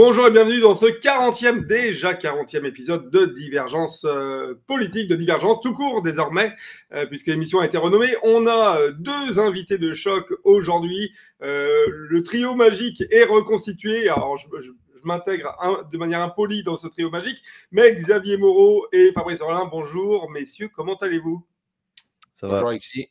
Bonjour et bienvenue dans ce 40e épisode de Divergence politique, de Divergence tout court désormais, puisque l'émission a été renommée. On a deux invités de choc aujourd'hui. Le trio magique est reconstitué. Alors, je m'intègre de manière impolie dans ce trio magique, mais Xavier Moreau et Fabrice Orlin, bonjour messieurs, comment allez-vous? Ça va. Bonjour Alexis.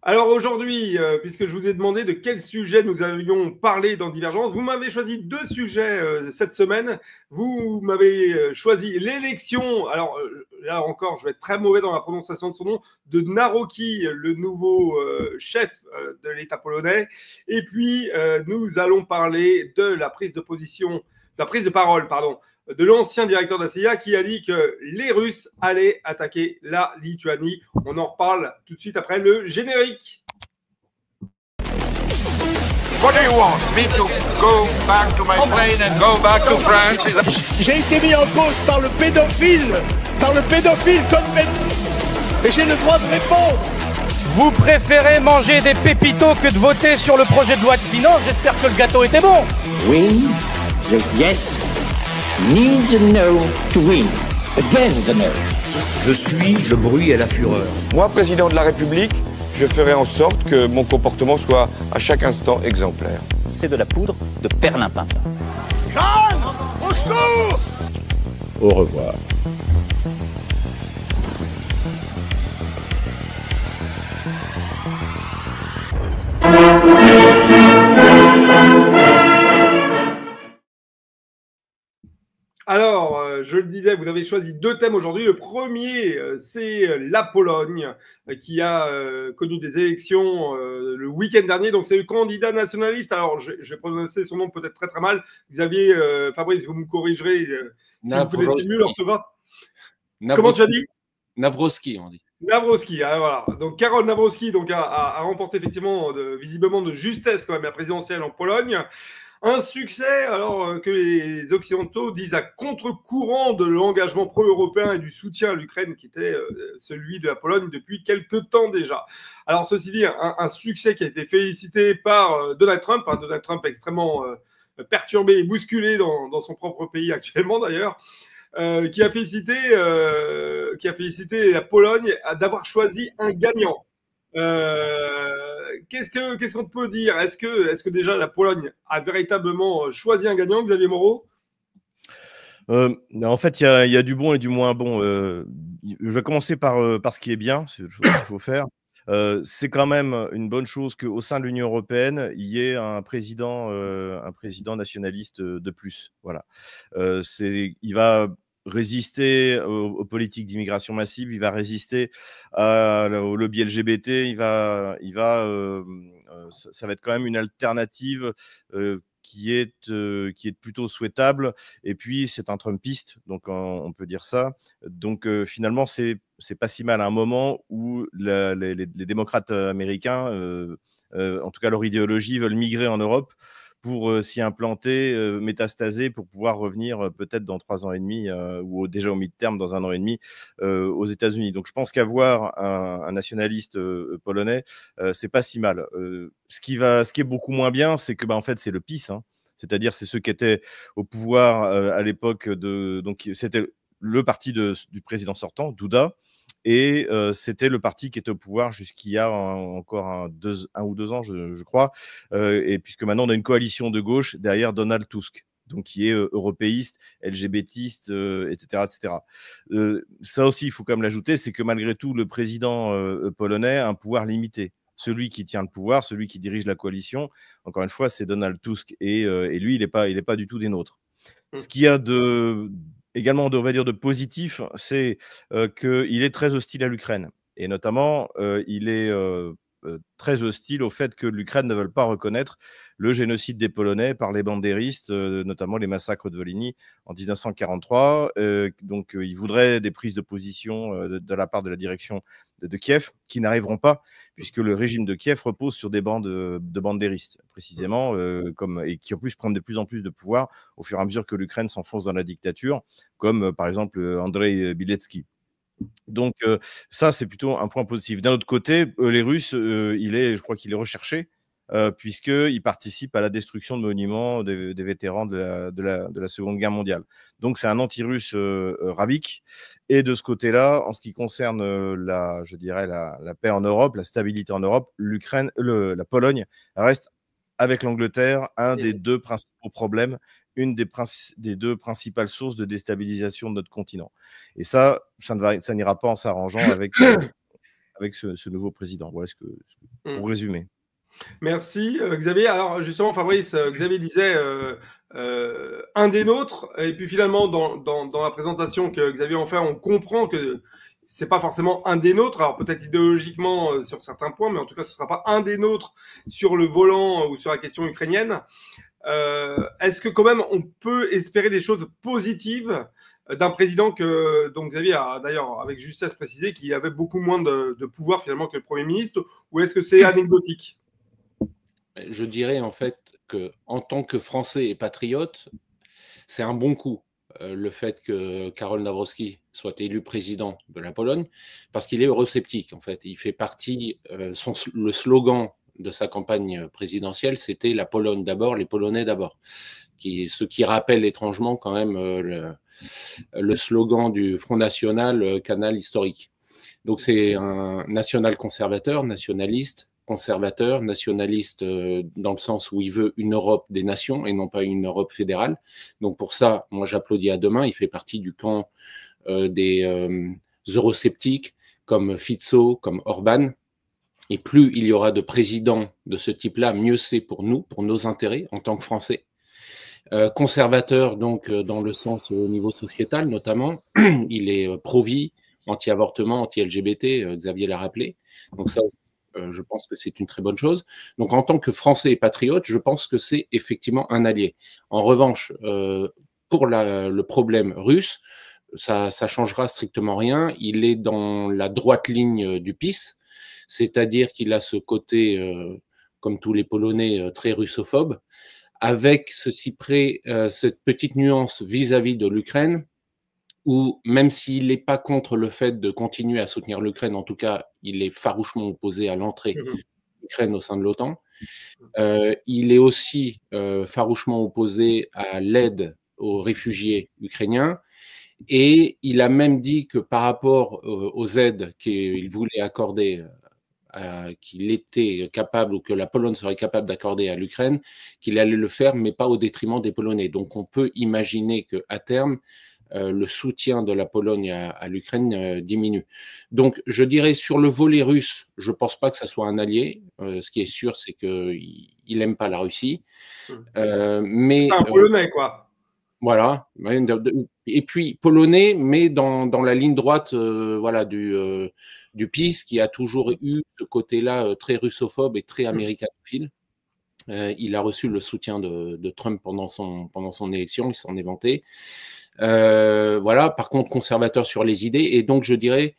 Alors aujourd'hui, puisque je vous ai demandé de quel sujet nous allions parler dans Divergence, vous m'avez choisi deux sujets cette semaine. Vous m'avez choisi l'élection, alors là encore, je vais être très mauvais dans la prononciation de son nom, de Nawrocki, le nouveau chef de l'État polonais. Et puis, nous allons parler de la prise de parole, de l'ancien directeur de la CIA qui a dit que les Russes allaient attaquer la Lituanie. On en reparle tout de suite après le générique. What do you want? Me to go back to my plane and go back to France? J'ai été mis en cause par le pédophile Cohn-Bendit, et j'ai le droit de répondre. Vous préférez manger des pépitos que de voter sur le projet de loi de finances? J'espère que le gâteau était bon. Win, yes, need the no to win, again the no. Je suis le bruit et la fureur. Moi, président de la République, je ferai en sorte que mon comportement soit à chaque instant exemplaire. C'est de la poudre de perlimpinpin. Jeanne, au secours! Au revoir. Alors, je le disais, vous avez choisi deux thèmes aujourd'hui. Le premier, c'est la Pologne, qui a connu des élections le week-end dernier. Donc, c'est le candidat nationaliste. Alors, j'ai prononcé son nom peut-être très très mal. Xavier, Fabrice, vous me corrigerez si vous connaissez mieux l'orthographe. Comment tu as dit? Nawrocki, on dit. Nawrocki, voilà. Donc Karol Nawrocki a remporté effectivement visiblement de justesse quand même la présidentielle en Pologne. Un succès alors que les Occidentaux disent à contre-courant de l'engagement pro-européen et du soutien à l'Ukraine qui était celui de la Pologne depuis quelques temps déjà. Alors ceci dit, un succès qui a été félicité par Donald Trump, Donald Trump extrêmement perturbé et bousculé dans son propre pays actuellement d'ailleurs. Qui a félicité la Pologne d'avoir choisi un gagnant. Qu'est-ce qu'on peut dire? Est-ce que déjà la Pologne a véritablement choisi un gagnant, Xavier Moreau? En fait, il y a du bon et du moins bon. Je vais commencer par ce qui est bien, c'est ce qu'il faut faire. C'est quand même une bonne chose qu'au sein de l'Union européenne, il y ait un président nationaliste de plus. Voilà. Il va résister aux politiques d'immigration massive, il va résister au lobby LGBT, ça va être quand même une alternative qui est plutôt souhaitable. Et puis c'est un Trumpiste, donc on peut dire ça. Donc finalement c'est pas si mal à un moment où les démocrates américains, en tout cas leur idéologie, veulent migrer en Europe pour s'y implanter, métastaser, pour pouvoir revenir peut-être dans 3 ans et demi ou déjà au mi-terme dans 1 an et demi aux États-Unis. Donc je pense qu'avoir un nationaliste polonais, c'est pas si mal. Ce qui est beaucoup moins bien, c'est que en fait c'est le PiS, hein. C'est-à-dire c'est ceux qui étaient au pouvoir à l'époque donc c'était le parti du président sortant, Duda. Et c'était le parti qui était au pouvoir jusqu'il y a encore 1 ou 2 ans, je crois. Et puisque maintenant, on a une coalition de gauche derrière Donald Tusk, donc qui est européiste, LGBTiste, etc. etc. Ça aussi, il faut quand même l'ajouter, c'est que malgré tout, le président polonais a un pouvoir limité. Celui qui tient le pouvoir, celui qui dirige la coalition, encore une fois, c'est Donald Tusk. Et lui, il n'est pas du tout des nôtres. Ce qu'il y a également, on va dire, de positif, c'est qu'il est très hostile à l'Ukraine. Et notamment, il est très hostile au fait que l'Ukraine ne veuille pas reconnaître le génocide des Polonais par les bandéristes, notamment les massacres de Volhynie en 1943. Donc, il voudrait des prises de position de la part de la direction de Kiev, qui n'arriveront pas, puisque le régime de Kiev repose sur des bandes de bandéristes, précisément, et qui en plus prennent de plus en plus de pouvoir au fur et à mesure que l'Ukraine s'enfonce dans la dictature, comme par exemple Andrei Bieletsky. Donc ça, c'est plutôt un point positif. D'un autre côté, les Russes, je crois qu'il est recherché puisqu'il participe à la destruction de monuments des vétérans de la Seconde Guerre mondiale. Donc c'est un anti-russe rabique. Et de ce côté-là, en ce qui concerne je dirais la paix en Europe, la stabilité en Europe, la Pologne reste avec l'Angleterre un des deux principaux problèmes, une des deux principales sources de déstabilisation de notre continent. Et ça n'ira pas en s'arrangeant avec ce nouveau président. Voilà pour résumer. Merci Xavier. Alors justement, Fabrice, Xavier disait un des nôtres, et puis finalement dans la présentation que Xavier en fait, on comprend que c'est pas forcément un des nôtres. Alors peut-être idéologiquement sur certains points, mais en tout cas ce sera pas un des nôtres sur le volant ou sur la question ukrainienne. Est-ce que quand même on peut espérer des choses positives d'un président que donc Xavier a d'ailleurs avec justesse précisé qu'il avait beaucoup moins de pouvoir finalement que le Premier ministre, ou est-ce que c'est anecdotique? Je dirais en fait qu'en tant que Français et patriote, c'est un bon coup le fait que Karol Nawrocki soit élu président de la Pologne, parce qu'il est eurosceptique en fait. Il fait partie, le slogan de sa campagne présidentielle, c'était la Pologne d'abord, les Polonais d'abord, ce qui rappelle étrangement quand même le slogan du Front National, canal historique. Donc c'est un national conservateur, nationaliste, conservateur, nationaliste dans le sens où il veut une Europe des nations et non pas une Europe fédérale. Donc pour ça, moi j'applaudis à deux mains. Il fait partie du camp des eurosceptiques comme Fico, comme Orban. Et plus il y aura de présidents de ce type-là, mieux c'est pour nous, pour nos intérêts en tant que Français. Conservateur, donc dans le sens au niveau sociétal notamment, il est pro-vie, anti-avortement, anti-LGBT, Xavier l'a rappelé. Donc ça aussi, je pense que c'est une très bonne chose. Donc, en tant que Français et patriote, je pense que c'est effectivement un allié. En revanche, pour le problème russe, ça changera strictement rien. Il est dans la droite ligne du PiS, c'est-à-dire qu'il a ce côté, comme tous les Polonais, très russophobe, avec cette petite nuance vis-à-vis de l'Ukraine, où même s'il n'est pas contre le fait de continuer à soutenir l'Ukraine, en tout cas, il est farouchement opposé à l'entrée de l'Ukraine au sein de l'OTAN. Il est aussi farouchement opposé à l'aide aux réfugiés ukrainiens. Et il a même dit que par rapport aux aides qu'il voulait accorder, qu'il était capable ou que la Pologne serait capable d'accorder à l'Ukraine, qu'il allait le faire, mais pas au détriment des Polonais. Donc on peut imaginer qu'à terme, le soutien de la Pologne à l'Ukraine diminue. Donc, je dirais sur le volet russe, je ne pense pas que ça soit un allié. Ce qui est sûr, c'est qu'il n'aime pas la Russie. Mais un Polonais, quoi. Voilà. Et puis, Polonais, mais dans la ligne droite voilà, du PiS, qui a toujours eu ce côté-là très russophobe et très américanophile. Il a reçu le soutien de Trump pendant son élection, il s'en est vanté. Voilà, par contre conservateur sur les idées, et donc je dirais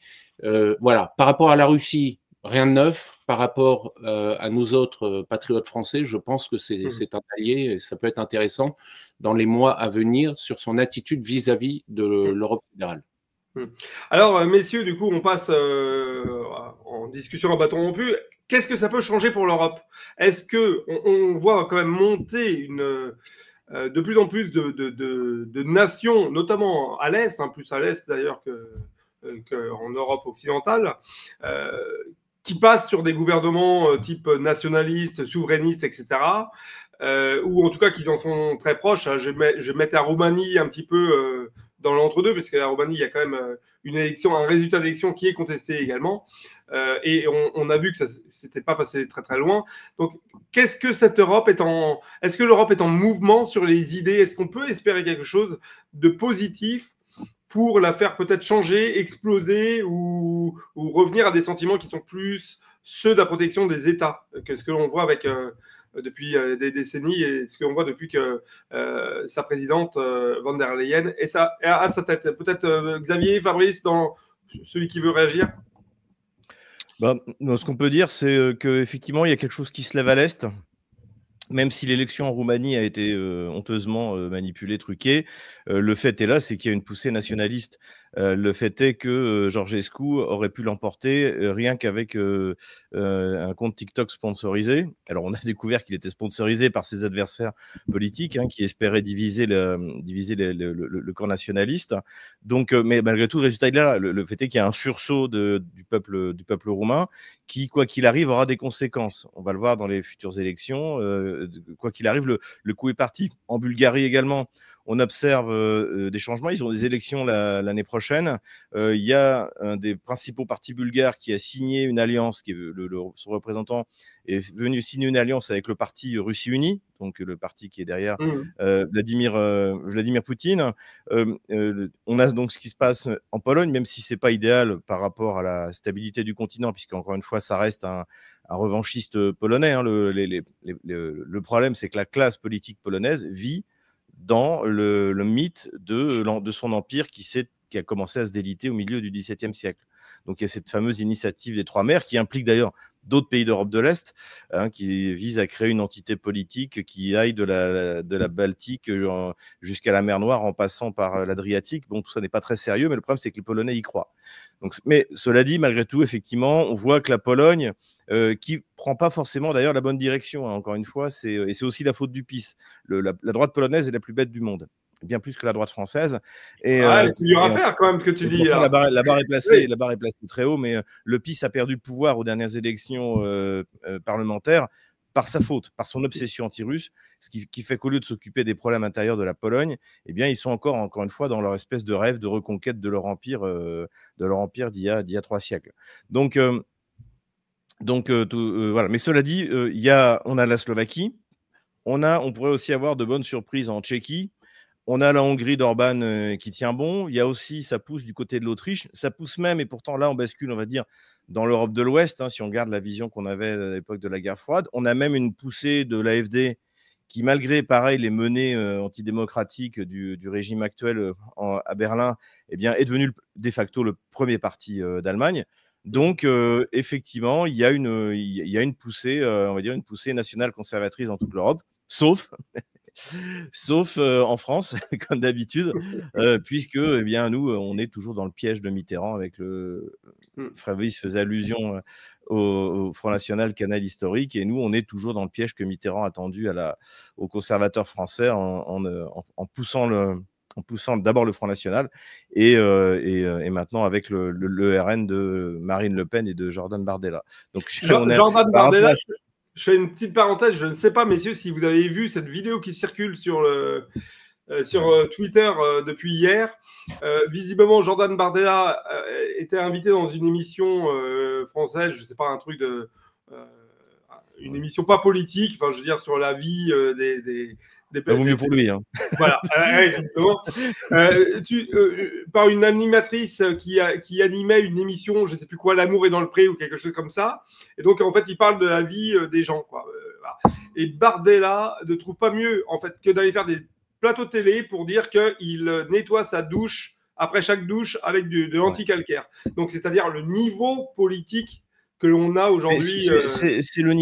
voilà, par rapport à la Russie, rien de neuf. Par rapport à nous autres patriotes français, je pense que c'est un allié et ça peut être intéressant dans les mois à venir sur son attitude vis-à-vis de l'Europe fédérale. Alors messieurs, du coup on passe en discussion à bâton rompu. Qu'est-ce que ça peut changer pour l'Europe? Est-ce que on voit quand même monter de plus en plus de nations, notamment à l'Est, plus à l'Est d'ailleurs qu'en Europe occidentale, qui passent sur des gouvernements type nationalistes, souverainistes, etc., ou en tout cas qui en sont très proches. Je mets la Roumanie un petit peu dans l'entre-deux, parce que la Roumanie, il y a quand même un résultat d'élection qui est contesté également, et on a vu que ça s'était pas passé très très loin. Donc, qu'est-ce que cette Europe est-ce que l'Europe est en mouvement sur les idées? Est-ce qu'on peut espérer quelque chose de positif pour la faire peut-être changer, exploser ou revenir à des sentiments qui sont plus ceux de la protection des États, que ce que l'on voit avec depuis des décennies et ce qu'on voit depuis que sa présidente von der Leyen est à sa tête. Peut-être Xavier, Fabrice, celui qui veut réagir. Ce qu'on peut dire, c'est qu'effectivement, il y a quelque chose qui se lève à l'Est. même si l'élection en Roumanie a été honteusement manipulée, truquée, le fait est là, c'est qu'il y a une poussée nationaliste. Le fait est que Georgescu aurait pu l'emporter rien qu'avec un compte TikTok sponsorisé. Alors, on a découvert qu'il était sponsorisé par ses adversaires politiques qui espéraient diviser le camp nationaliste. Donc, mais malgré tout, le résultat est là. Le fait est qu'il y a un sursaut du peuple roumain qui, quoi qu'il arrive, aura des conséquences. On va le voir dans les futures élections. Quoi qu'il arrive, le coup est parti. En Bulgarie également, on observe des changements. Ils ont des élections l'année prochaine. Il y a un des principaux partis bulgares qui a signé une alliance, qui est son représentant est venu signer une alliance avec le parti Russie Unie, donc le parti qui est derrière Vladimir Poutine. On a donc ce qui se passe en Pologne, même si c'est pas idéal par rapport à la stabilité du continent, puisqu'encore une fois, ça reste un revanchiste polonais. Le problème, c'est que la classe politique polonaise vit dans le mythe de son empire qui a commencé à se déliter au milieu du XVIIe siècle. Donc il y a cette fameuse initiative des Trois Mers qui implique d'ailleurs d'autres pays d'Europe de l'Est, qui vise à créer une entité politique qui aille de la Baltique jusqu'à la mer Noire en passant par l'Adriatique. Bon, tout ça n'est pas très sérieux, mais le problème c'est que les Polonais y croient. Donc, mais cela dit, malgré tout, effectivement, on voit que la Pologne, qui prend pas forcément d'ailleurs la bonne direction, encore une fois, et c'est aussi la faute du PiS. La droite polonaise est la plus bête du monde, bien plus que la droite française. Et, c'est dur à faire quand même ce que tu dis. La barre est placée, la barre est placée très haut, mais le PiS a perdu le pouvoir aux dernières élections parlementaires par sa faute, par son obsession anti-russe, ce qui fait qu'au lieu de s'occuper des problèmes intérieurs de la Pologne, eh bien, ils sont encore une fois, dans leur espèce de rêve de reconquête de leur empire d'il y a 3 siècles. Donc voilà. Mais cela dit, on a la Slovaquie, on pourrait aussi avoir de bonnes surprises en Tchéquie. On a la Hongrie d'Orban qui tient bon. Il y a aussi, ça pousse du côté de l'Autriche. Ça pousse même, et pourtant là, on bascule, on va dire, dans l'Europe de l'Ouest, si on regarde la vision qu'on avait à l'époque de la guerre froide. On a même une poussée de l'AfD qui, malgré, pareil, les menées antidémocratiques du régime actuel à Berlin, eh bien, est devenu de facto le premier parti d'Allemagne. Donc, effectivement, il y a une poussée, on va dire, une poussée nationale conservatrice dans toute l'Europe, sauf en France, comme d'habitude, puisque eh bien, nous, on est toujours dans le piège de Mitterrand avec Fabrice faisait allusion au Front National, canal historique, et nous, on est toujours dans le piège que Mitterrand a tendu aux conservateurs français en poussant d'abord le Front National et maintenant avec le RN de Marine Le Pen et de Jordan Bardella. Donc, Jordan Bardella, je fais une petite parenthèse, je ne sais pas, messieurs, si vous avez vu cette vidéo qui circule sur Twitter depuis hier. Visiblement, Jordan Bardella était invité dans une émission française, je ne sais pas, un truc une émission pas politique, enfin, je veux dire, sur la vie des vaut mieux pour lui. Voilà, justement. Par une animatrice qui animait une émission, je ne sais plus quoi, L'amour est dans le pré ou quelque chose comme ça. Et donc, en fait, il parle de la vie des gens, quoi. Voilà. Et Bardella ne trouve pas mieux, en fait, que d'aller faire des plateaux télé pour dire qu'il nettoie sa douche après chaque douche avec de l'anticalcaire. Donc, c'est-à-dire le niveau politique que l'on a aujourd'hui. C'est le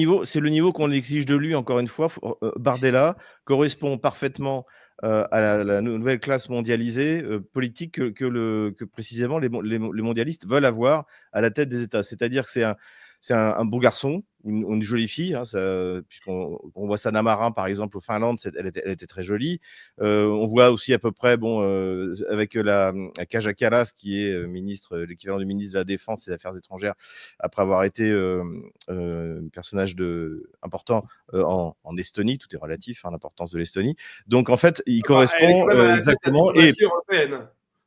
niveau qu'on exige de lui, encore une fois. Bardella correspond parfaitement à la nouvelle classe mondialisée politique que précisément les mondialistes veulent avoir à la tête des États. C'est-à-dire que c'est un beau garçon, une jolie fille, puisqu'on voit Sanna Marin, par exemple, au Finlande, elle était très jolie. On voit aussi à peu près, avec la Kaja Kallas, qui est l'équivalent du ministre de la Défense et des Affaires étrangères, après avoir été personnage important en Estonie. Tout est relatif, l'importance de l'Estonie. Donc, en fait, il correspond exactement.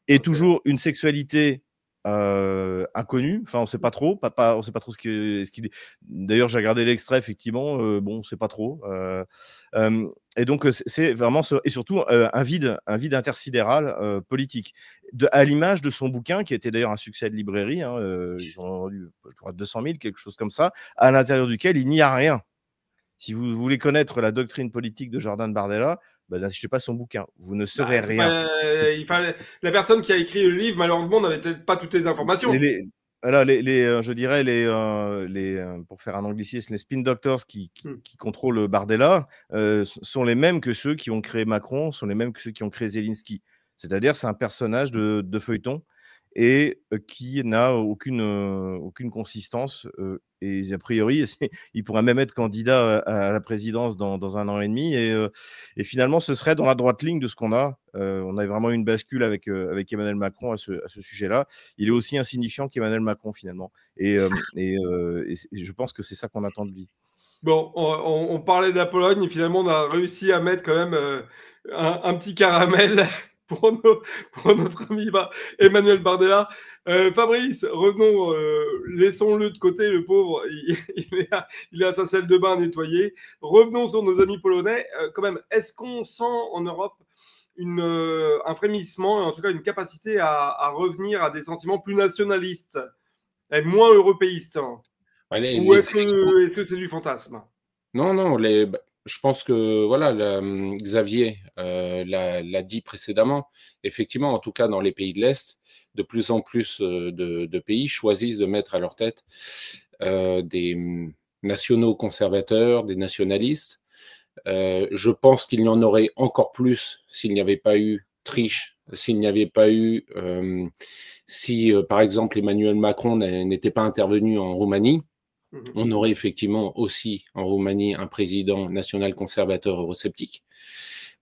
Et toujours une sexualité inconnu, enfin on sait pas trop, on sait pas trop ce qu'il est. D'ailleurs j'ai regardé l'extrait, effectivement, on sait pas trop. Et donc c'est vraiment et surtout un vide intersidéral politique, à l'image de son bouquin qui était d'ailleurs un succès de librairie. Ils ont vendu 200 000, quelque chose comme ça, à l'intérieur duquel il n'y a rien. Si vous voulez connaître la doctrine politique de Jordan Bardella, n'achetez pas son bouquin, vous ne saurez rien. La personne qui a écrit le livre, malheureusement, n'avait peut-être pas toutes les informations. Voilà, je dirais, pour faire un anglicisme, les spin doctors qui contrôlent Bardella sont les mêmes que ceux qui ont créé Macron, sont les mêmes que ceux qui ont créé Zelensky. C'est-à-dire, c'est un personnage de feuilleton et qui n'a aucune consistance. Et a priori, il pourrait même être candidat à la présidence dans 1 an et demi. Et finalement, ce serait dans la droite ligne de ce qu'on a. On a vraiment une bascule avec Emmanuel Macron à ce sujet-là. Il est aussi insignifiant qu'Emmanuel Macron, finalement. Et je pense que c'est ça qu'on attend de lui. Bon, on parlait de la Pologne, et finalement, on a réussi à mettre quand même un petit caramel pour notre ami Emmanuel Bardella. Fabrice, revenons, laissons-le de côté, le pauvre, il est à sa salle de bain nettoyée. Revenons sur nos amis polonais. Quand même, est-ce qu'on sent en Europe un frémissement, et en tout cas une capacité à revenir à des sentiments plus nationalistes et moins européistes, hein? Ou est-ce que c'est du fantasme? Non, je pense que voilà, Xavier l'a dit précédemment. Effectivement, en tout cas dans les pays de l'Est, de plus en plus de pays choisissent de mettre à leur tête des nationaux conservateurs, des nationalistes. Je pense qu'il y en aurait encore plus s'il n'y avait pas eu triche, s'il n'y avait pas eu, si par exemple Emmanuel Macron n'était pas intervenu en Roumanie. On aurait effectivement aussi en Roumanie un président national conservateur eurosceptique.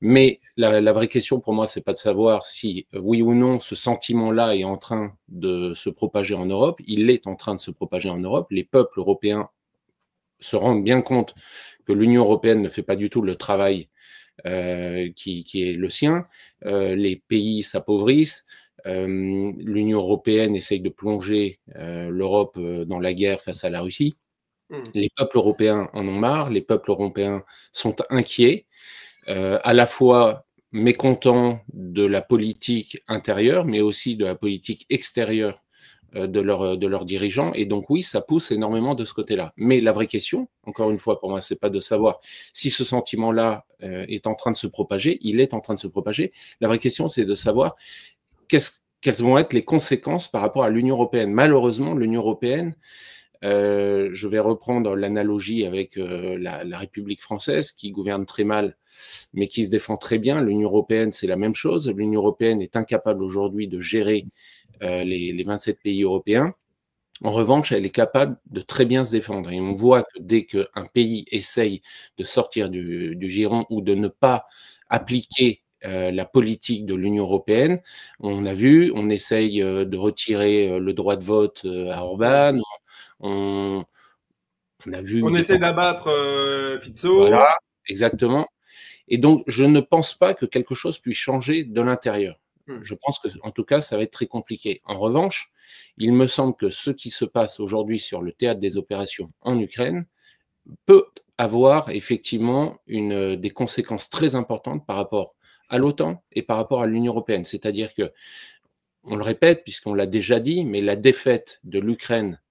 Mais la vraie question pour moi, c'est pas de savoir si oui ou non ce sentiment-là est en train de se propager en Europe. Il est en train de se propager en Europe. Les peuples européens se rendent bien compte que l'Union européenne ne fait pas du tout le travail qui est le sien. Les pays s'appauvrissent. L'Union européenne essaye de plonger l'Europe dans la guerre face à la Russie. Les peuples européens en ont marre, les peuples européens sont inquiets, à la fois mécontents de la politique intérieure, mais aussi de la politique extérieure de leurs dirigeants. Et donc oui, ça pousse énormément de ce côté-là. Mais la vraie question, encore une fois, pour moi, c'est pas de savoir si ce sentiment-là est en train de se propager. Il est en train de se propager. La vraie question, c'est de savoir quelles vont être les conséquences par rapport à l'Union européenne. Malheureusement, l'Union européenne, je vais reprendre l'analogie avec la République française qui gouverne très mal, mais qui se défend très bien. L'Union européenne, c'est la même chose. L'Union européenne est incapable aujourd'hui de gérer les 27 pays européens. En revanche, elle est capable de très bien se défendre. Et on voit que dès qu'un pays essaye de sortir du giron ou de ne pas appliquer la politique de l'Union européenne, on a vu, on essaye de retirer le droit de vote à Orban, on a vu... On essaie d'abattre Fico. Voilà, exactement. Et donc, je ne pense pas que quelque chose puisse changer de l'intérieur. Je pense que, en tout cas, ça va être très compliqué. En revanche, il me semble que ce qui se passe aujourd'hui sur le théâtre des opérations en Ukraine peut avoir effectivement des conséquences très importantes par rapport à l'OTAN et par rapport à l'Union européenne. C'est-à-dire que, on le répète, puisqu'on l'a déjà dit, mais la défaite de l'Ukraine,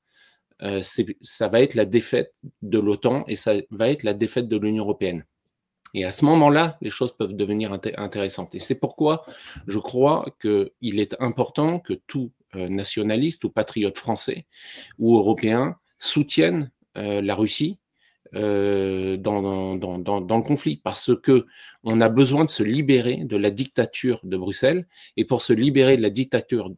ça va être la défaite de l'OTAN et ça va être la défaite de l'Union européenne. Et à ce moment-là, les choses peuvent devenir intéressantes. Et c'est pourquoi je crois qu'il est important que tout nationaliste ou patriote français ou européen soutienne la Russie dans le conflit, parce que on a besoin de se libérer de la dictature de Bruxelles, et pour se libérer de la dictature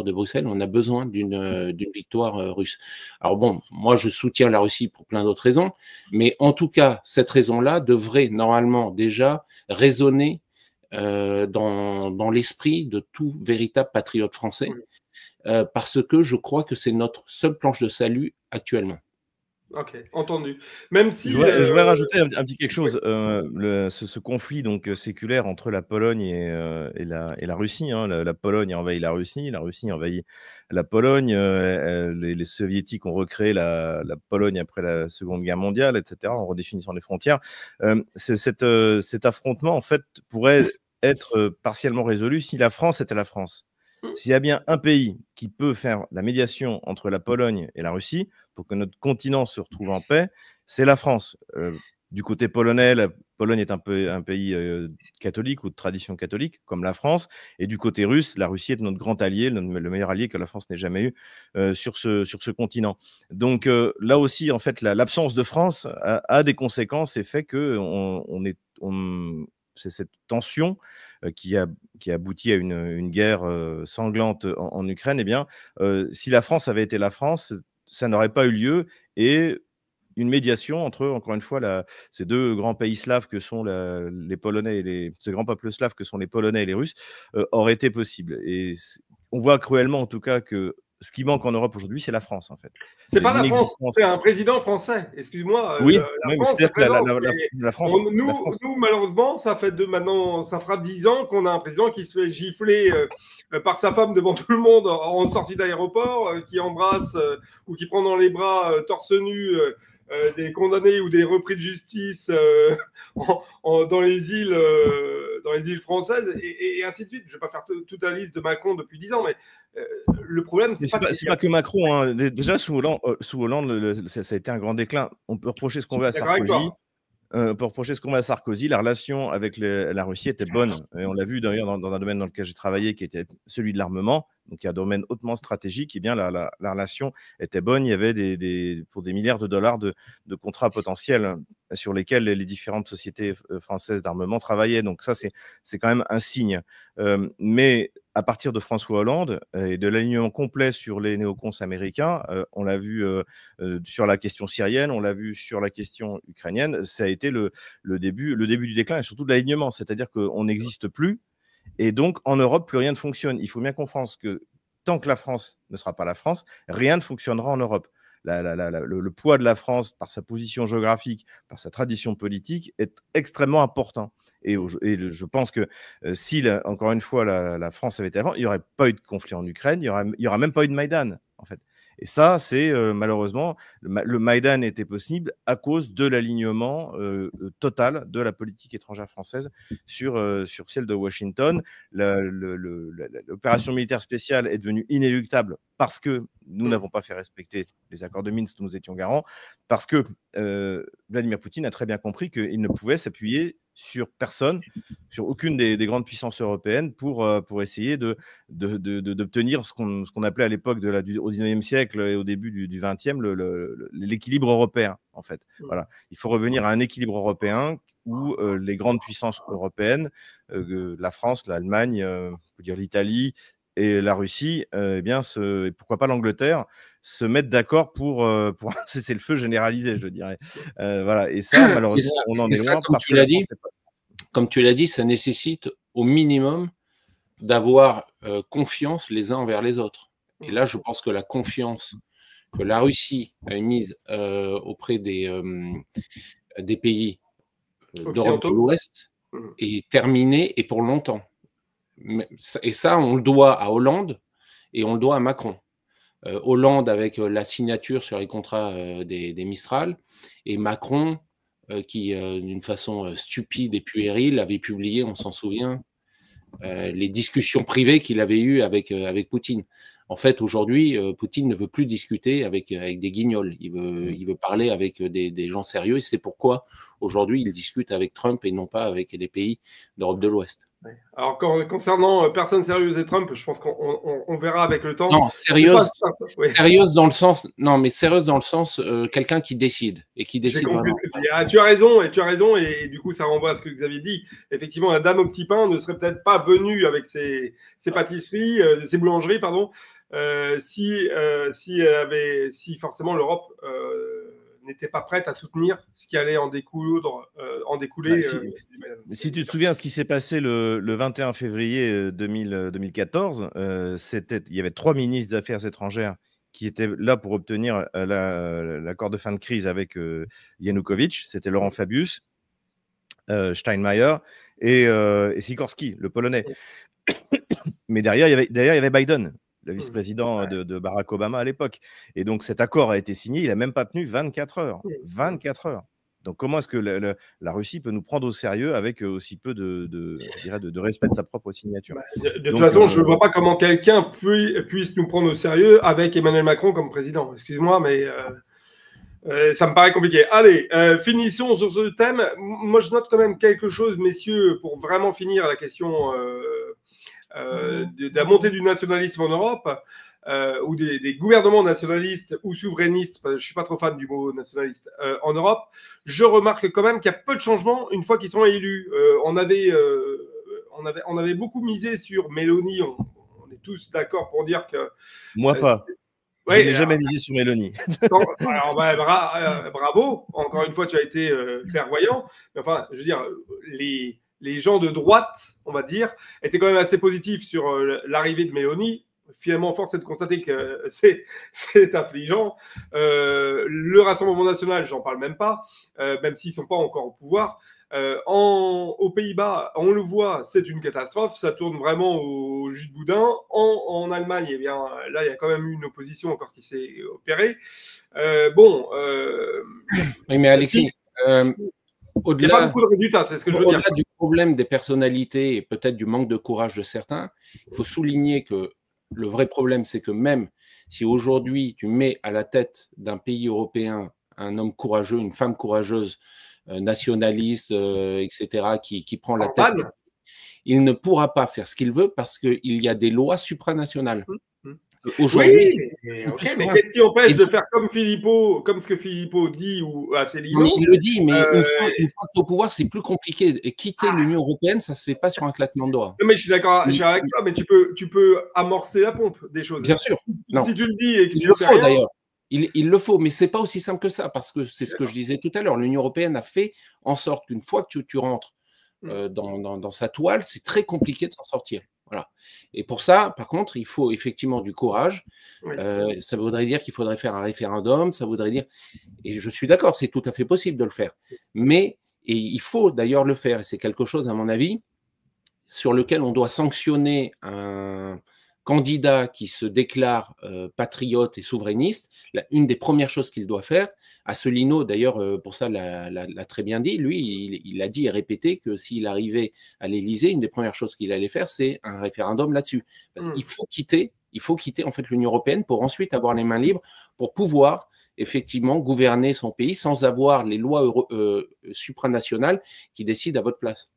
de Bruxelles, on a besoin d'une victoire russe. Alors bon, moi je soutiens la Russie pour plein d'autres raisons, mais en tout cas, cette raison-là devrait normalement déjà résonner dans l'esprit de tout véritable patriote français, parce que je crois que c'est notre seule planche de salut actuellement. Ok, entendu. Même si je voudrais rajouter un petit quelque chose. Ce conflit donc séculaire entre la Pologne et la Russie. Hein. La Pologne a envahi la Russie a envahi la Pologne. Les soviétiques ont recréé la Pologne après la Seconde Guerre mondiale, etc. En redéfinissant les frontières. Cet affrontement en fait pourrait être partiellement résolu si la France était la France. S'il y a bien un pays qui peut faire la médiation entre la Pologne et la Russie pour que notre continent se retrouve en paix, c'est la France. Du côté polonais, la Pologne est un pays catholique ou de tradition catholique, comme la France. Et du côté russe, la Russie est notre grand allié, le meilleur allié que la France n'ait jamais eu sur ce continent. Donc là aussi, en fait, l'absence de France a des conséquences et fait que c'est cette tension qui aboutit à une guerre sanglante en Ukraine. Eh bien, si la France avait été la France, ça n'aurait pas eu lieu, et une médiation entre, encore une fois, ces deux grands pays slaves que sont les Polonais et ce grand peuple slave que sont les Polonais et les Russes aurait été possible. Et on voit cruellement, en tout cas, que ce qui manque en Europe aujourd'hui, c'est la France, en fait. C'est pas la France, c'est un président français. Excuse-moi. Oui, la France, la France. Nous, malheureusement, ça fera 10 ans qu'on a un président qui se fait gifler par sa femme devant tout le monde en sortie d'aéroport, qui embrasse ou qui prend dans les bras torse nu des condamnés ou des repris de justice dans les îles françaises et ainsi de suite. Je ne vais pas faire toute la liste de Macron depuis 10 ans, mais le problème, c'est pas que Macron. Hein. Déjà, sous Hollande, ça a été un grand déclin. On peut reprocher ce qu'on veut à Sarkozy. La relation avec la Russie était bonne. Et on l'a vu d'ailleurs dans un domaine dans lequel j'ai travaillé, qui était celui de l'armement, donc il y a un domaine hautement stratégique. Et bien la relation était bonne. Il y avait pour des milliards de dollars de contrats potentiels sur lesquels les différentes sociétés françaises d'armement travaillaient. Donc ça, c'est quand même un signe. Mais à partir de François Hollande et de l'alignement complet sur les néocons américains, on l'a vu sur la question syrienne, on l'a vu sur la question ukrainienne, ça a été le début du déclin et surtout de l'alignement, c'est-à-dire qu'on n'existe plus et donc en Europe, plus rien ne fonctionne. Il faut bien comprendre que tant que la France ne sera pas la France, rien ne fonctionnera en Europe. Le poids de la France, par sa position géographique, par sa tradition politique, est extrêmement important. Et je pense que si, encore une fois, la France avait été avant, il n'y aurait pas eu de conflit en Ukraine, il n'y aura même pas eu de Maïdan, en fait. Et ça, c'est malheureusement, le Maïdan était possible à cause de l'alignement total de la politique étrangère française sur celle de Washington. L'opération militaire spéciale est devenue inéluctable parce que nous n'avons pas fait respecter les accords de Minsk dont nous étions garants, parce que Vladimir Poutine a très bien compris qu'il ne pouvait s'appuyer sur personne, sur aucune des grandes puissances européennes pour essayer d'obtenir ce qu'on appelait à l'époque au 19e siècle et au début du 20e l'équilibre européen, en fait. Voilà. Il faut revenir à un équilibre européen où les grandes puissances européennes, la France, l'Allemagne, on peut dire l'Italie et la Russie, et pourquoi pas l'Angleterre, se mettent d'accord pour un cessez-le-feu généralisé, je dirais. Voilà. Et ça, malheureusement, on en est loin. Comme tu l'as dit, ça nécessite au minimum d'avoir confiance les uns envers les autres. Et là, je pense que la confiance que la Russie a mise auprès des pays d'Europe de l'Ouest est terminée et pour longtemps. Et ça, on le doit à Hollande et on le doit à Macron. Hollande avec la signature sur les contrats des Mistral, et Macron qui, d'une façon stupide et puérile, avait publié, on s'en souvient, les discussions privées qu'il avait eues avec Poutine. En fait, aujourd'hui, Poutine ne veut plus discuter avec des guignols. Il veut parler avec des gens sérieux, et c'est pourquoi aujourd'hui il discute avec Trump et non pas avec les pays d'Europe de l'Ouest. Alors, concernant personnes sérieuses et Trump, je pense qu'on verra avec le temps. Non, sérieuse dans le sens, sérieuse dans le sens quelqu'un qui décide et qui décide vraiment. Tu as raison, et du coup, ça renvoie à ce que Xavier dit. Effectivement, la dame au petit pain ne serait peut-être pas venue avec ses pâtisseries, ses boulangeries, pardon, si forcément l'Europe n'était pas prête à soutenir ce qui allait en découler. Si tu te souviens ce qui s'est passé le 21 février 2014, il y avait 3 ministres des Affaires étrangères qui étaient là pour obtenir l'accord de fin de crise avec Yanukovych. C'était Laurent Fabius, Steinmeier et Sikorski, le Polonais. Mais derrière, il y avait Biden, le vice-président de Barack Obama à l'époque. Et donc, cet accord a été signé, il n'a même pas tenu 24 heures. 24 heures. Donc, comment est-ce que la Russie peut nous prendre au sérieux avec aussi peu de respect de sa propre signature? De toute façon, je ne vois pas comment quelqu'un puisse nous prendre au sérieux avec Emmanuel Macron comme président. Excuse-moi, mais Ça me paraît compliqué. Allez, finissons sur ce thème. Moi, je note quand même quelque chose, messieurs, pour vraiment finir la question de la montée du nationalisme en Europe, ou des gouvernements nationalistes ou souverainistes, parce que je ne suis pas trop fan du mot nationaliste, en Europe. Je remarque quand même qu'il y a peu de changements une fois qu'ils sont élus. On avait beaucoup misé sur Mélanie, on est tous d'accord pour dire que... Moi pas. Je n'ai jamais misé sur Mélanie. Alors, bravo, encore une fois, tu as été clairvoyant. Mais enfin, je veux dire, les gens de droite, on va dire, étaient quand même assez positifs sur l'arrivée de Mélanie. Finalement, force est de constater que c'est affligeant. Le Rassemblement national, j'en parle même pas, même s'ils ne sont pas encore au pouvoir. Aux Pays-Bas, on le voit, c'est une catastrophe, ça tourne vraiment au jus de boudin. En Allemagne, eh bien, là, il y a quand même eu une opposition encore qui s'est opérée. Oui, mais Alexis, il n'y a pas beaucoup de résultats, c'est ce que je veux dire. Au-delà du problème des personnalités et peut-être du manque de courage de certains, il faut souligner que le vrai problème, c'est que même si aujourd'hui tu mets à la tête d'un pays européen un homme courageux, une femme courageuse, nationaliste, etc., qui prend la tête, il ne pourra pas faire ce qu'il veut parce qu'il y a des lois supranationales. Aujourd'hui, oui, mais qu'est-ce qui empêche de faire comme ce que Philippot dit ou Asselineau? Il le dit, mais une fois au pouvoir, c'est plus compliqué. Et quitter l'Union européenne, ça se fait pas sur un claquement de doigts. Mais je suis d'accord avec toi, mais tu peux amorcer la pompe des choses. Bien sûr. Si tu le dis et que il le faut d'ailleurs. Il le faut, mais c'est pas aussi simple que ça, parce que c'est ce que je disais tout à l'heure. L'Union européenne a fait en sorte qu'une fois que tu rentres dans sa toile, c'est très compliqué de s'en sortir. Voilà. Et pour ça, par contre, il faut effectivement du courage. Oui. Ça voudrait dire qu'il faudrait faire un référendum, ça voudrait dire... Et je suis d'accord, c'est tout à fait possible de le faire. Mais, et il faut d'ailleurs le faire, et c'est quelque chose, à mon avis, sur lequel on doit sanctionner un candidat qui se déclare patriote et souverainiste. Une des premières choses qu'il doit faire, Asselineau d'ailleurs pour ça l'a très bien dit, lui il a dit et répété que s'il arrivait à l'Élysée, une des premières choses qu'il allait faire, c'est un référendum là-dessus. Il faut quitter en fait l'Union européenne pour ensuite avoir les mains libres pour pouvoir effectivement gouverner son pays sans avoir les lois supranationales qui décident à votre place.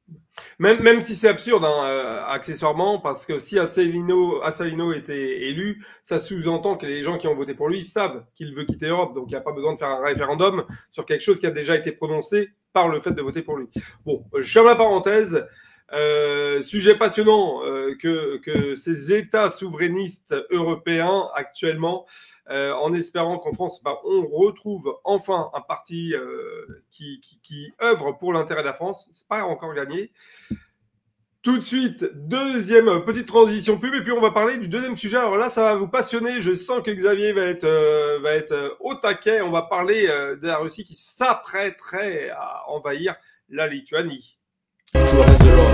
Même si c'est absurde, accessoirement, parce que si Asselineau était élu, ça sous-entend que les gens qui ont voté pour lui savent qu'il veut quitter l'Europe. Donc, il n'y a pas besoin de faire un référendum sur quelque chose qui a déjà été prononcé par le fait de voter pour lui. Bon, je ferme la parenthèse. Sujet passionnant que ces États souverainistes européens actuellement, en espérant qu'en France, on retrouve enfin un parti qui œuvre pour l'intérêt de la France. C'est pas encore gagné. Tout de suite, deuxième petite transition pub, et puis on va parler du deuxième sujet. Alors là, ça va vous passionner. Je sens que Xavier va être au taquet. On va parler de la Russie qui s'apprêterait à envahir la Lituanie. Tout le reste de l'Europe.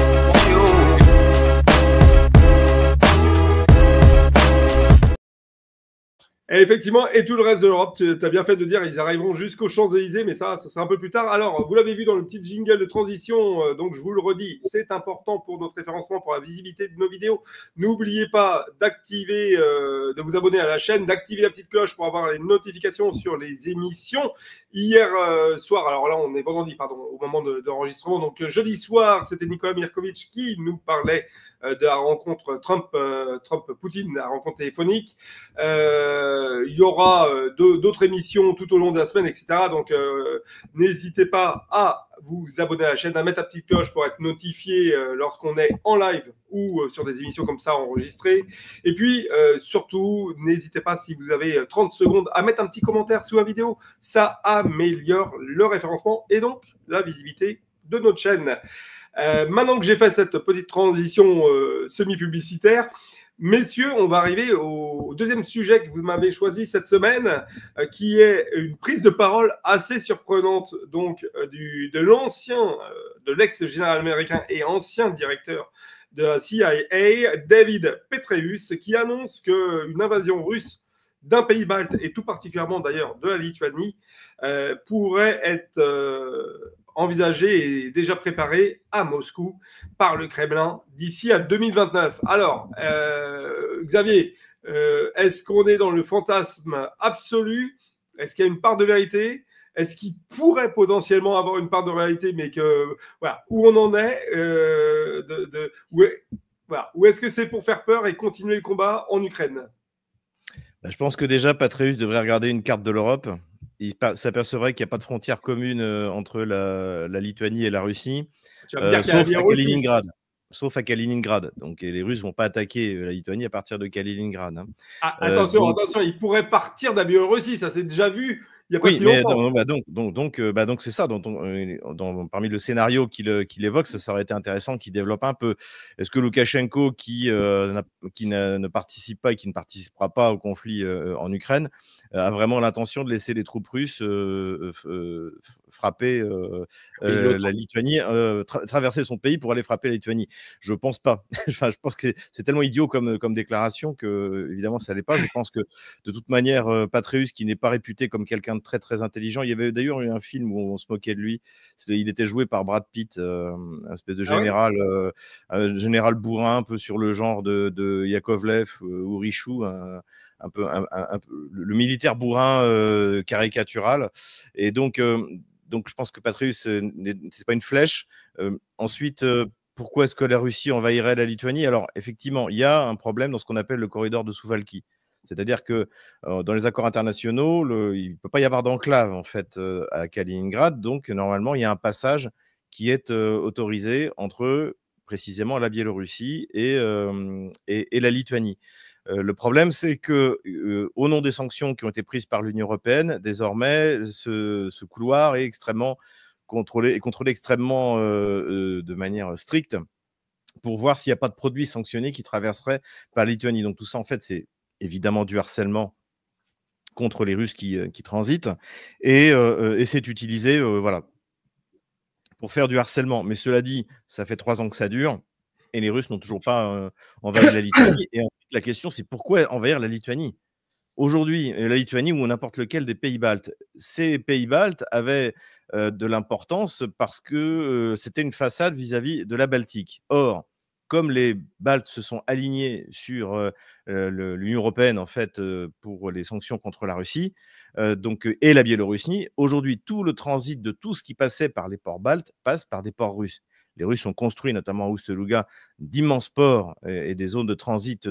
Et effectivement, et tout le reste de l'Europe, tu as bien fait de dire, ils arriveront jusqu'aux Champs-Élysées, mais ça sera un peu plus tard. Alors, vous l'avez vu dans le petit jingle de transition, donc je vous le redis, c'est important pour notre référencement, pour la visibilité de nos vidéos. N'oubliez pas d'activer, de vous abonner à la chaîne, d'activer la petite cloche pour avoir les notifications sur les émissions. Hier soir, alors là, on est vendredi, pardon, au moment de l'enregistrement. Donc, jeudi soir, c'était Nicolas Mirkovic qui nous parlait de la rencontre Trump-Poutine, la rencontre téléphonique. Il y aura d'autres émissions tout au long de la semaine, etc. Donc, n'hésitez pas à vous abonner à la chaîne, à mettre la petite cloche pour être notifié lorsqu'on est en live ou sur des émissions comme ça enregistrées. Et puis, surtout, n'hésitez pas, si vous avez 30 secondes, à mettre un petit commentaire sous la vidéo. Ça améliore le référencement et donc la visibilité de notre chaîne. Maintenant que j'ai fait cette petite transition semi-publicitaire, messieurs, on va arriver au deuxième sujet que vous m'avez choisi cette semaine, qui est une prise de parole assez surprenante donc de l'ex-général américain et ancien directeur de la CIA, David Petraeus, qui annonce qu'une invasion russe d'un pays balte, et tout particulièrement d'ailleurs de la Lituanie, pourrait être envisagé et déjà préparé à Moscou par le Kremlin d'ici à 2029. Alors, Xavier, est-ce qu'on est dans le fantasme absolu? Est-ce qu'il y a une part de vérité? Est-ce qu'il pourrait potentiellement avoir une part de réalité, mais que voilà, où on en est, voilà, ou est-ce que c'est pour faire peur et continuer le combat en Ukraine? Je pense que déjà, Patreus devrait regarder une carte de l'Europe. Il s'apercevrait qu'il n'y a pas de frontière commune entre la Lituanie et la Russie, Tu vas me dire qu'il y a la sauf à Biélorussie. Kaliningrad. Sauf à Kaliningrad. Donc, et les Russes ne vont pas attaquer la Lituanie à partir de Kaliningrad. Hein. Ah, attention, ils pourraient partir de la Biélorussie, ça s'est déjà vu il n'y a pas si longtemps. Donc c'est ça. Parmi le scénario qu'il évoque, ça aurait été intéressant qu'il développe un peu. Est-ce que Loukachenko, qui ne participe pas et qui ne participera pas au conflit en Ukraine, a vraiment l'intention de laisser les troupes russes frapper la Lituanie, traverser son pays pour aller frapper la Lituanie? Je pense pas. Enfin, je pense que c'est tellement idiot comme déclaration que, évidemment, ça l'est pas. Je pense que, de toute manière, Patreus, qui n'est pas réputé comme quelqu'un de très, très intelligent, il y avait d'ailleurs eu un film où on se moquait de lui. Il était joué par Brad Pitt, un espèce de général, général bourrin, un peu sur le genre de Yakovlev ou Richoux, un peu le militaire bourrin caricatural. Et donc je pense que Patreus, c'est pas une flèche. Ensuite, pourquoi est-ce que la Russie envahirait la Lituanie? Alors, effectivement, il y a un problème dans ce qu'on appelle le corridor de Suwałki. C'est-à-dire que dans les accords internationaux, il ne peut pas y avoir d'enclave en fait à Kaliningrad. Donc, normalement, il y a un passage qui est autorisé entre précisément la Biélorussie et la Lituanie. Le problème, c'est que, au nom des sanctions qui ont été prises par l'Union européenne, désormais, ce couloir est extrêmement contrôlé extrêmement de manière stricte pour voir s'il n'y a pas de produits sanctionnés qui traverseraient par la Lituanie. Donc tout ça, en fait, c'est évidemment du harcèlement contre les Russes qui transitent et c'est utilisé voilà, pour faire du harcèlement. Mais cela dit, ça fait 3 ans que ça dure et les Russes n'ont toujours pas envahi la Lituanie. Et ensuite, la question, c'est pourquoi envahir la Lituanie? Aujourd'hui, la Lituanie ou n'importe lequel des pays baltes, ces pays baltes avaient de l'importance parce que c'était une façade vis-à-vis de la Baltique. Or, comme les Baltes se sont alignés sur l'Union européenne en fait pour les sanctions contre la Russie, et la Biélorussie, aujourd'hui tout le transit de tout ce qui passait par les ports baltes passe par des ports russes. Les Russes ont construit, notamment à Ust-Luga, d'immenses ports et des zones de transit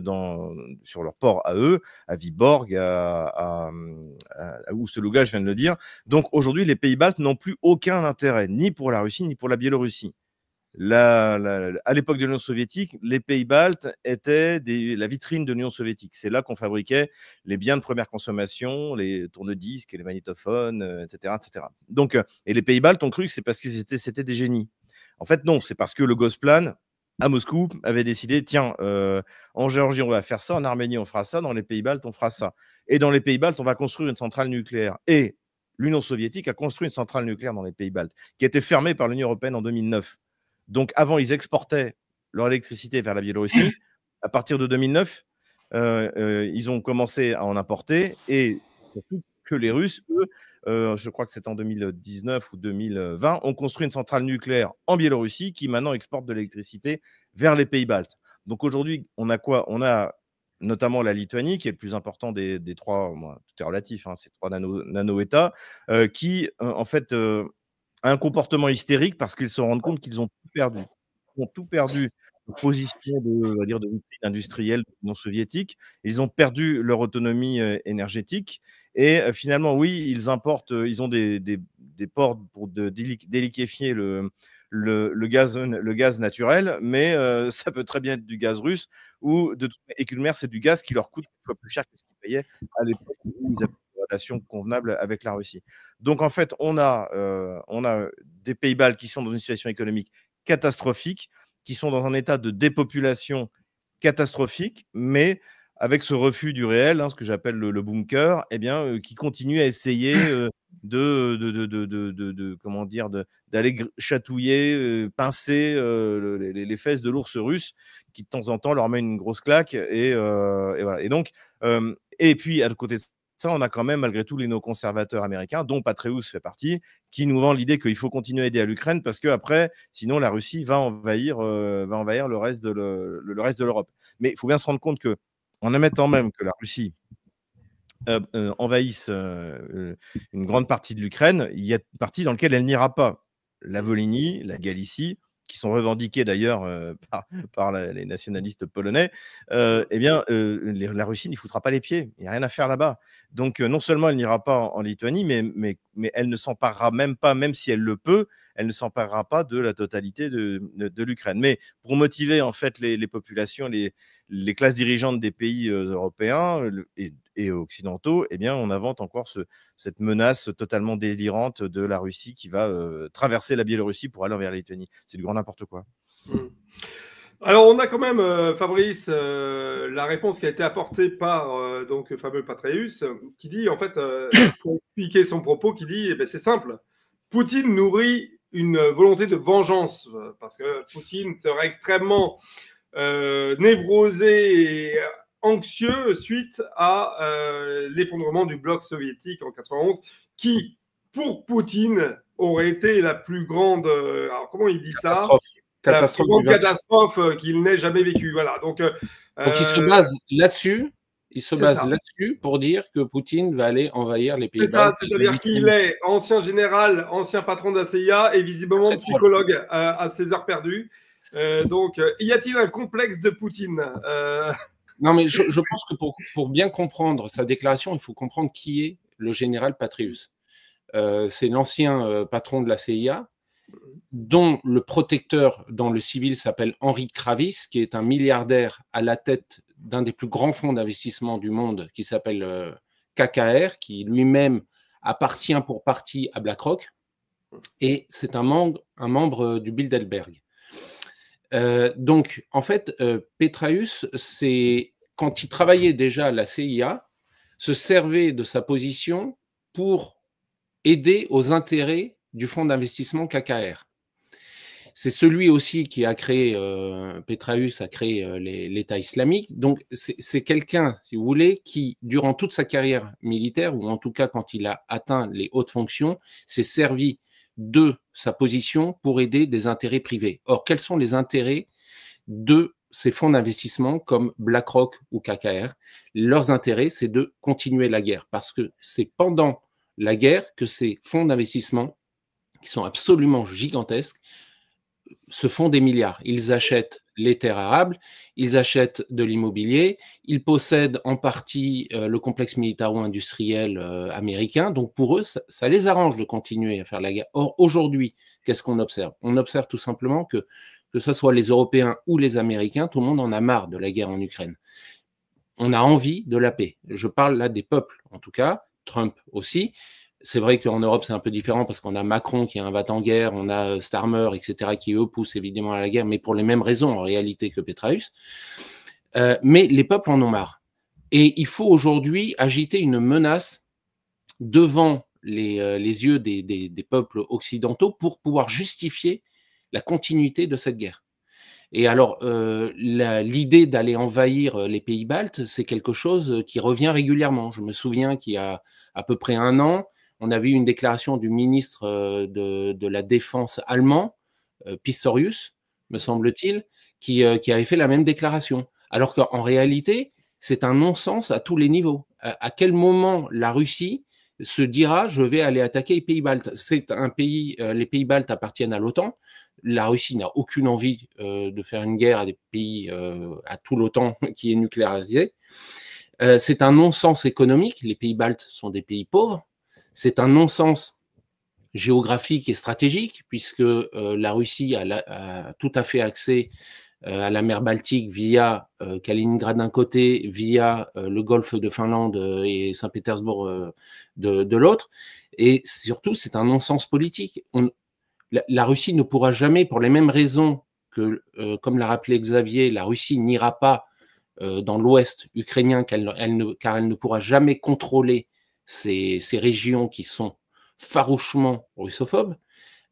sur leurs ports à eux, à Viborg, à Ust-Luga, je viens de le dire. Donc aujourd'hui, les pays baltes n'ont plus aucun intérêt, ni pour la Russie, ni pour la Biélorussie. À l'époque de l'Union soviétique, les pays baltes étaient la vitrine de l'Union soviétique. C'est là qu'on fabriquait les biens de première consommation, les tourne-disques, les magnétophones, etc., etc. Donc, et les pays baltes ont cru que c'est parce que c'était des génies. En fait, non, c'est parce que le Gosplan, à Moscou, avait décidé, tiens, en Géorgie, on va faire ça, en Arménie, on fera ça, dans les pays baltes, on fera ça. Et dans les pays baltes, on va construire une centrale nucléaire. Et l'Union soviétique a construit une centrale nucléaire dans les pays baltes, qui a été fermée par l'Union européenne en 2009. Donc, avant, ils exportaient leur électricité vers la Biélorussie. À partir de 2009, ils ont commencé à en importer. Et surtout que les Russes, eux, je crois que c'est en 2019 ou 2020, ont construit une centrale nucléaire en Biélorussie qui maintenant exporte de l'électricité vers les pays baltes. Donc aujourd'hui, on a quoi? On a notamment la Lituanie, qui est le plus important des 3, tout est relatif, hein, ces 3 nano-États, qui, en fait, a un comportement hystérique parce qu'ils se rendent compte qu'ils ont tout perdu. Ils ont tout perdu leur position de vitrine industrielle de l'Union soviétique. Ils ont perdu leur autonomie énergétique. Et finalement, oui, ils importent, ils ont des ports pour déliquéfier le gaz naturel, mais ça peut très bien être du gaz russe et que c'est du gaz qui leur coûte fois plus cher que ce qu'ils payaient à l'époque où ils avaient une relation convenable avec la Russie. Donc en fait, on a des pays baltes qui sont dans une situation économique catastrophique, qui sont dans un état de dépopulation catastrophique, mais avec ce refus du réel, ce que j'appelle le bunker, qui continue à essayer d'aller chatouiller, pincer les fesses de l'ours russe, qui de temps en temps leur met une grosse claque. Et voilà. Et donc, et puis à côté de ça, on a quand même, malgré tout, les néoconservateurs américains, dont Patreus fait partie, qui nous vendent l'idée qu'il faut continuer à aider à l'Ukraine parce qu'après, sinon, la Russie va envahir le reste de l'Europe. Mais il faut bien se rendre compte qu'en admettant même que la Russie envahisse une grande partie de l'Ukraine, il y a une partie dans laquelle elle n'ira pas. La Volhynie, la Galicie, qui sont revendiquées d'ailleurs par les nationalistes polonais, eh bien, la Russie n'y foutra pas les pieds. Il n'y a rien à faire là-bas. Donc, non seulement elle n'ira pas en Lituanie, mais elle ne s'emparera même pas, même si elle le peut, elle ne s'emparera pas de la totalité de l'Ukraine. Mais pour motiver en fait les populations, les classes dirigeantes des pays européens et occidentaux, eh bien, on invente encore cette menace totalement délirante de la Russie qui va traverser la Biélorussie pour aller vers la Lituanie. C'est du grand n'importe quoi. Alors, on a quand même, Fabrice, la réponse qui a été apportée par donc, le fameux Petraeus, qui dit, en fait, pour expliquer son propos, qui dit, eh bien, c'est simple, Poutine nourrit une volonté de vengeance, parce que Poutine serait extrêmement névrosé et anxieux suite à l'effondrement du bloc soviétique en 91, qui, pour Poutine, aurait été la plus grande... alors, comment il dit ça ? La plus grande catastrophe qu'il n'ait jamais vécue. Voilà. Donc il se base là-dessus. Il se base là-dessus pour dire que Poutine va aller envahir les pays baltes. C'est ça, c'est-à-dire qu'il est ancien général, ancien patron de la CIA et visiblement psychologue à ses heures perdues. Donc, y a-t-il un complexe de Poutine Non, mais je pense que pour bien comprendre sa déclaration, il faut comprendre qui est le général Petraeus. C'est l'ancien patron de la CIA, dont le protecteur dans le civil s'appelle Henry Kravis, qui est un milliardaire à la tête d'un des plus grands fonds d'investissement du monde, qui s'appelle KKR, qui lui-même appartient pour partie à BlackRock, et c'est un membre du Bilderberg. Donc, en fait, Petraeus, quand il travaillait déjà à la CIA, se servait de sa position pour aider aux intérêts du fonds d'investissement KKR. C'est celui aussi qui a créé, Petraeus a créé l'État islamique. Donc, c'est quelqu'un, si vous voulez, qui, durant toute sa carrière militaire, ou en tout cas quand il a atteint les hautes fonctions, s'est servi de sa position pour aider des intérêts privés. Or, quels sont les intérêts de ces fonds d'investissement comme BlackRock ou KKR? Leurs intérêts, c'est de continuer la guerre, parce que c'est pendant la guerre que ces fonds d'investissement, qui sont absolument gigantesques, se font des milliards. Ils achètent les terres arables, ils achètent de l'immobilier, ils possèdent en partie le complexe militaro-industriel américain. Donc pour eux, ça les arrange de continuer à faire la guerre. Or, aujourd'hui, qu'est-ce qu'on observe? On observe tout simplement que ce soit les Européens ou les Américains, tout le monde en a marre de la guerre en Ukraine. On a envie de la paix. Je parle là des peuples, en tout cas, Trump aussi. C'est vrai qu'en Europe, c'est un peu différent parce qu'on a Macron qui est un va-t-en guerre, on a Starmer, etc., qui eux poussent évidemment à la guerre, mais pour les mêmes raisons en réalité que Petraeus. Mais les peuples en ont marre. Et il faut aujourd'hui agiter une menace devant les yeux des peuples occidentaux pour pouvoir justifier la continuité de cette guerre. Et alors, l'idée d'aller envahir les pays baltes, c'est quelque chose qui revient régulièrement. Je me souviens qu'il y a à peu près un an, on avait eu une déclaration du ministre de la Défense allemand, Pistorius, me semble-t-il, qui avait fait la même déclaration. Alors qu'en réalité, c'est un non-sens à tous les niveaux. À quel moment la Russie se dira « je vais aller attaquer les pays baltes ». C'est un pays, les pays baltes appartiennent à l'OTAN. La Russie n'a aucune envie de faire une guerre à des pays, à tout l'OTAN qui est nucléarisé. C'est un non-sens économique. Les pays baltes sont des pays pauvres. C'est un non-sens géographique et stratégique, puisque la Russie a tout à fait accès à la mer Baltique via Kaliningrad d'un côté, via le golfe de Finlande et Saint-Pétersbourg de l'autre. Et surtout, c'est un non-sens politique. La Russie ne pourra jamais, pour les mêmes raisons que, comme l'a rappelé Xavier, la Russie n'ira pas dans l'ouest ukrainien, car elle ne pourra jamais contrôler ces régions qui sont farouchement russophobes.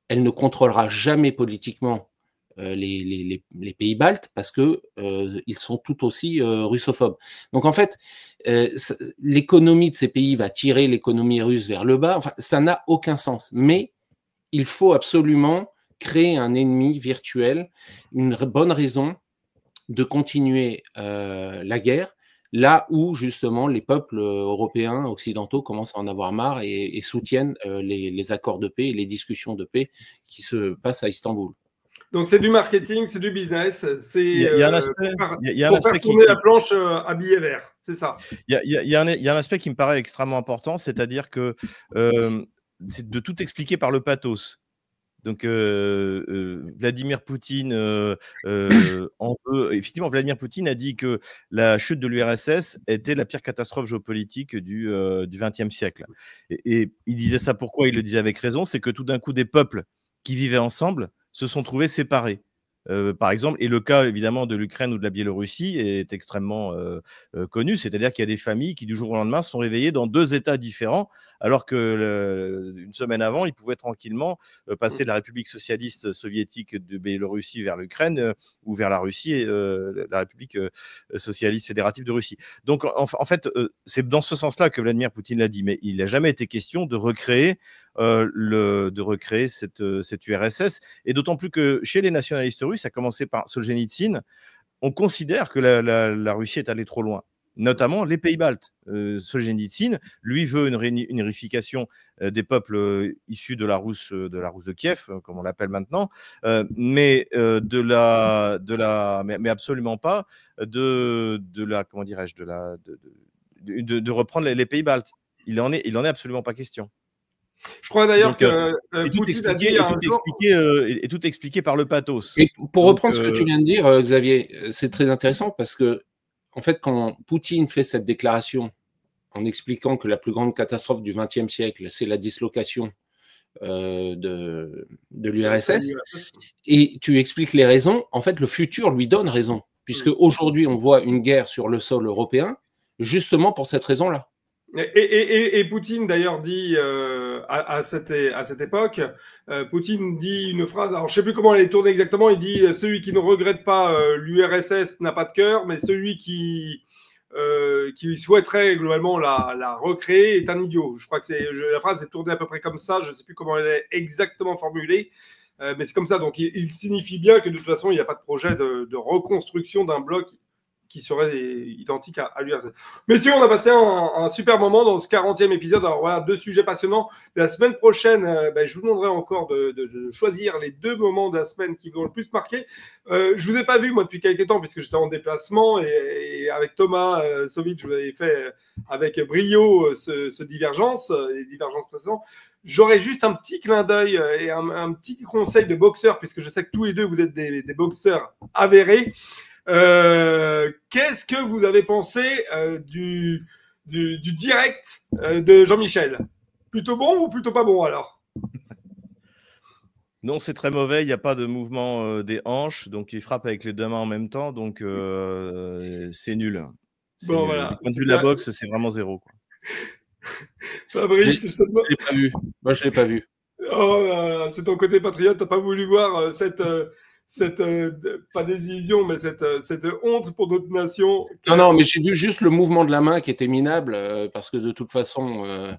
Elle ne contrôlera jamais politiquement les pays baltes parce que ils sont tout aussi russophobes. Donc en fait, l'économie de ces pays va tirer l'économie russe vers le bas. Enfin, ça n'a aucun sens. Mais il faut absolument créer un ennemi virtuel, une bonne raison de continuer la guerre Là où, justement, les peuples européens, occidentaux commencent à en avoir marre et soutiennent les accords de paix et les discussions de paix qui se passent à Istanbul. Donc, c'est du marketing, c'est du business, c'est Il y a un aspect, pour faire tourner la planche à billets verts, c'est ça. Il y a un aspect qui me paraît extrêmement important, c'est-à-dire que c'est de tout expliquer par le pathos. Donc, Vladimir Poutine en veut. Effectivement, Vladimir Poutine a dit que la chute de l'URSS était la pire catastrophe géopolitique du XXe siècle. Et il disait ça pourquoi? Il le disait avec raison, c'est que tout d'un coup, des peuples qui vivaient ensemble se sont trouvés séparés. Par exemple, et le cas évidemment de l'Ukraine ou de la Biélorussie est extrêmement connu, c'est-à-dire qu'il y a des familles qui du jour au lendemain se sont réveillées dans 2 États différents, alors que une semaine avant, ils pouvaient tranquillement passer de la République socialiste soviétique de Biélorussie vers l'Ukraine ou vers la Russie et la République socialiste fédérative de Russie. Donc en fait, c'est dans ce sens-là que Vladimir Poutine l'a dit, mais il n'a jamais été question de recréer cette URSS, et d'autant plus que chez les nationalistes russes, à commencer par Solzhenitsyn, on considère que la Russie est allée trop loin, notamment les pays baltes. Solzhenitsyn, lui, veut une réunification des peuples issus de la Rousse de Kiev, comme on l'appelle maintenant, mais absolument pas comment dirais-je, de reprendre les pays baltes. Il en est absolument pas question. Je crois d'ailleurs que Poutine a dit tout expliqué par le pathos. Et pour reprendre ce que tu viens de dire, Xavier, c'est très intéressant parce que, en fait, quand Poutine fait cette déclaration en expliquant que la plus grande catastrophe du XXe siècle, c'est la dislocation de l'URSS, et tu expliques les raisons, en fait, le futur lui donne raison, puisque aujourd'hui, on voit une guerre sur le sol européen, justement pour cette raison-là. Et Poutine d'ailleurs dit à cette époque, Poutine dit une phrase, alors je sais plus comment elle est tournée exactement, il dit celui qui ne regrette pas l'URSS n'a pas de cœur, mais celui qui souhaiterait globalement la recréer est un idiot. Je crois que la phrase est tournée à peu près comme ça, je ne sais plus comment elle est exactement formulée, mais c'est comme ça. Donc il signifie bien que de toute façon il n'y a pas de projet de reconstruction d'un bloc qui serait identique à l'URSS. Messieurs, on a passé un super moment dans ce 40e épisode. Alors voilà, 2 sujets passionnants. La semaine prochaine, je vous demanderai encore de choisir les 2 moments de la semaine qui vous ont le plus marqué. Je vous ai pas vu, moi, depuis quelques temps, puisque j'étais en déplacement, et avec Thomas Sovic, je vous avais fait avec brio ce divergence, les divergences précédentes. J'aurais juste un petit clin d'œil et un petit conseil de boxeur, puisque je sais que tous les deux, vous êtes des boxeurs avérés. Qu'est-ce que vous avez pensé du direct de Jean-Michel? Plutôt bon ou plutôt pas bon alors? Non, c'est très mauvais, il n'y a pas de mouvement des hanches, donc il frappe avec les 2 mains en même temps, donc c'est nul. Bon, voilà. Du point de vue de la boxe, c'est vraiment 0, quoi. Fabrice, je l'ai pas vu. Moi, je l'ai pas vu. Oh là là, c'est ton côté patriote, t'as pas voulu voir cette pas désillusion, mais cette honte pour notre nation. Non, mais j'ai vu juste le mouvement de la main qui était minable, parce que de toute façon,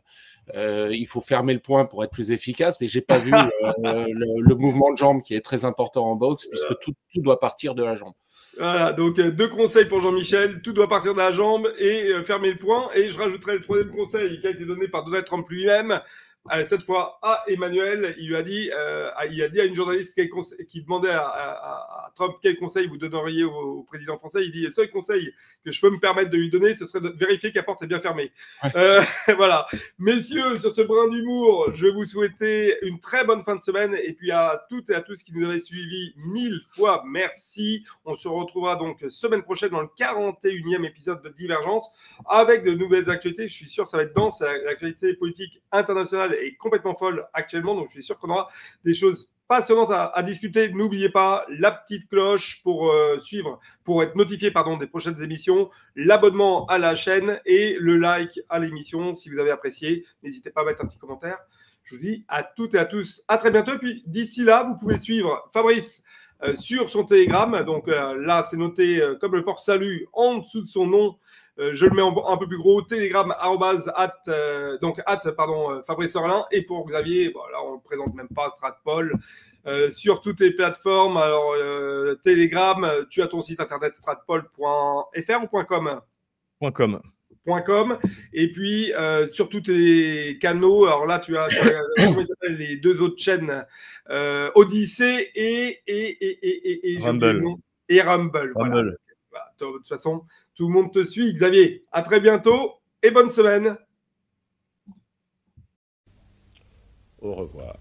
il faut fermer le poing pour être plus efficace, mais j'ai pas vu le mouvement de jambe qui est très important en boxe, puisque tout doit partir de la jambe. Voilà, donc 2 conseils pour Jean-Michel, tout doit partir de la jambe et fermer le poing. Et je rajouterai le 3e conseil qui a été donné par Donald Trump lui-même. Cette fois à Emmanuel, il a dit à une journaliste qui demandait à Trump quel conseil vous donneriez au président français. Il dit le seul conseil que je peux me permettre de lui donner, ce serait de vérifier que la porte est bien fermée. Voilà, messieurs, sur ce brin d'humour, je vais vous souhaiter une très bonne fin de semaine, et puis à toutes et à tous qui nous avaient suivis, 1000 fois merci. On se retrouvera donc semaine prochaine dans le 41e épisode de Divergence avec de nouvelles actualités. Je suis sûr que ça va être dense. L'actualité politique internationale est complètement folle actuellement, donc je suis sûr qu'on aura des choses passionnantes à discuter. N'oubliez pas la petite cloche pour être notifié des prochaines émissions, l'abonnement à la chaîne et le like à l'émission si vous avez apprécié. N'hésitez pas à mettre un petit commentaire. Je vous dis à toutes et à tous, à très bientôt. Et puis d'ici là, vous pouvez suivre Fabrice sur son Telegram. Donc là, c'est noté comme le port salut en dessous de son nom. Je le mets un peu plus gros, Telegram Fabrice Orlin. Et pour Xavier, là on ne présente même pas Stratpol sur toutes les plateformes. Alors Telegram, tu as ton site internet stratpol.fr ou .com? .com. Et puis sur tous les canaux, alors là tu as comment ils s'appellent, les deux autres chaînes, Odyssée et Rumble. Et Rumble. Voilà. De toute façon, tout le monde te suit. Xavier, à très bientôt et bonne semaine. Au revoir.